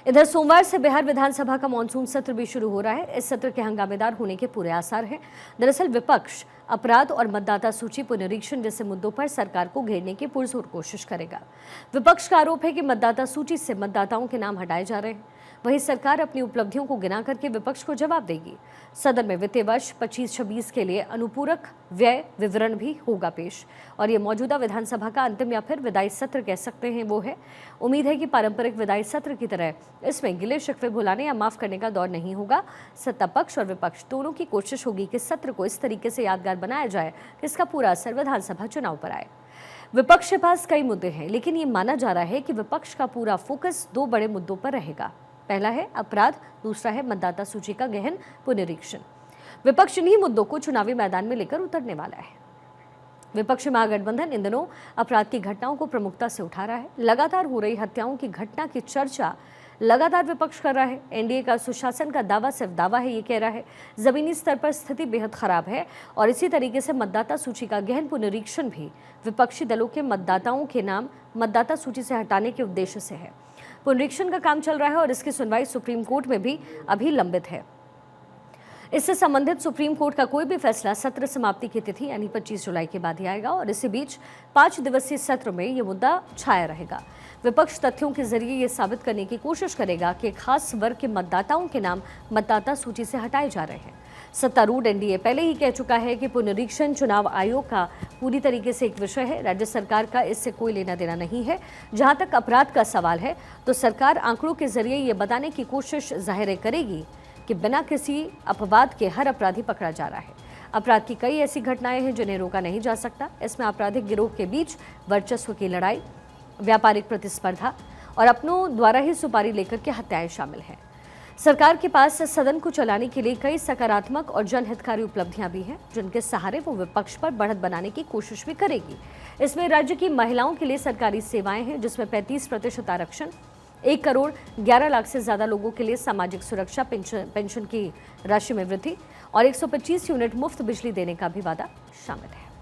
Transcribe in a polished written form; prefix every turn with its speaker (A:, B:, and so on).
A: इधर सोमवार से बिहार विधानसभा का मानसून सत्र भी शुरू हो रहा है। इस सत्र के हंगामेदार होने के पूरे आसार हैं। दरअसल विपक्ष अपराध और मतदाता सूची पुनरीक्षण जैसे मुद्दों पर सरकार को घेरने की पुरजोर कोशिश करेगा। विपक्ष का आरोप है कि मतदाता सूची से मतदाताओं के नाम हटाए जा रहे हैं। वहीं सरकार अपनी उपलब्धियों को गिना करके विपक्ष को जवाब देगी। सदन में वित्तीय वर्ष 25-26 के लिए अनुपूरक व्यय विवरण भी होगा पेश। और ये मौजूदा विधानसभा का अंतिम या फिर विदाई सत्र कह सकते हैं वो है। उम्मीद है कि पारंपरिक विदाई सत्र की तरह इसमें गिले शिकवे भुलाने या माफ करने का दौर नहीं होगा। सत्ता पक्ष और विपक्ष दोनों की कोशिश होगी कि सत्र को इस तरीके से यादगार बनाया जाए कि इसका पूरा असर विधानसभा चुनाव पर आए। विपक्ष के पास कई मुद्दे हैं, लेकिन ये माना जा रहा है कि विपक्ष का पूरा फोकस दो बड़े मुद्दों पर रहेगा। पहला है अपराध, दूसरा है मतदाता सूची का गहन पुनरीक्षण। विपक्ष इन्हीं मुद्दों को चुनावी मैदान में लेकर उतरने वाला है। विपक्षी महागठबंधन इन दिनों अपराध की घटनाओं को प्रमुखता से उठा रहा है। लगातार हो रही हत्याओं की घटना की चर्चा लगातार विपक्ष कर रहा है। एनडीए का सुशासन का दावा सिर्फ दावा है, ये कह रहा है। जमीनी स्तर पर स्थिति बेहद खराब है और इसी तरीके से मतदाता सूची का गहन पुनरीक्षण भी विपक्षी दलों के मतदाताओं के नाम मतदाता सूची से हटाने के उद्देश्य से है। पुनरीक्षण का काम चल रहा है और इसकी सुनवाई सुप्रीम कोर्ट में भी अभी लंबित है। इससे संबंधित सुप्रीम कोर्ट का कोई भी फैसला सत्र समाप्ति की तिथि यानी 25 जुलाई के बाद ही आएगा और इसी बीच 5 दिवसीय सत्र में ये मुद्दा छाया रहेगा। विपक्ष तथ्यों के जरिए ये साबित करने की कोशिश करेगा कि खास वर्ग के मतदाताओं के नाम मतदाता सूची से हटाए जा रहे हैं। सत्तारूढ़ एनडीए पहले ही कह चुका है कि पुनरीक्षण चुनाव आयोग का पूरी तरीके से एक विषय है। राज्य सरकार का इससे कोई लेना देना नहीं है। जहां तक अपराध का सवाल है तो सरकार आंकड़ों के जरिए ये बताने की कोशिश जाहिर करेगी कि बिना किसी अपवाद के हर अपराधी पकड़ा जा रहा है। अपराध की कई ऐसी घटनाएं हैं जिन्हें रोका नहीं जा सकता। इसमें आपराधिक गिरोह के बीच वर्चस्व की लड़ाई, व्यापारिक प्रतिस्पर्धा और अपनों द्वारा ही सुपारी लेकर के हत्याएं शामिल हैं। सरकार के पास सदन को चलाने के लिए कई सकारात्मक और जनहितकारी उपलब्धियां भी हैं, जिनके सहारे वो विपक्ष पर बढ़त बनाने की कोशिश भी करेगी। इसमें राज्य की महिलाओं के लिए सरकारी सेवाएं हैं, जिसमें 35% आरक्षण, 1 करोड़ 11 लाख से ज्यादा लोगों के लिए सामाजिक सुरक्षा पेंशन की राशि में वृद्धि और 125 यूनिट मुफ्त बिजली देने का भी वादा शामिल है।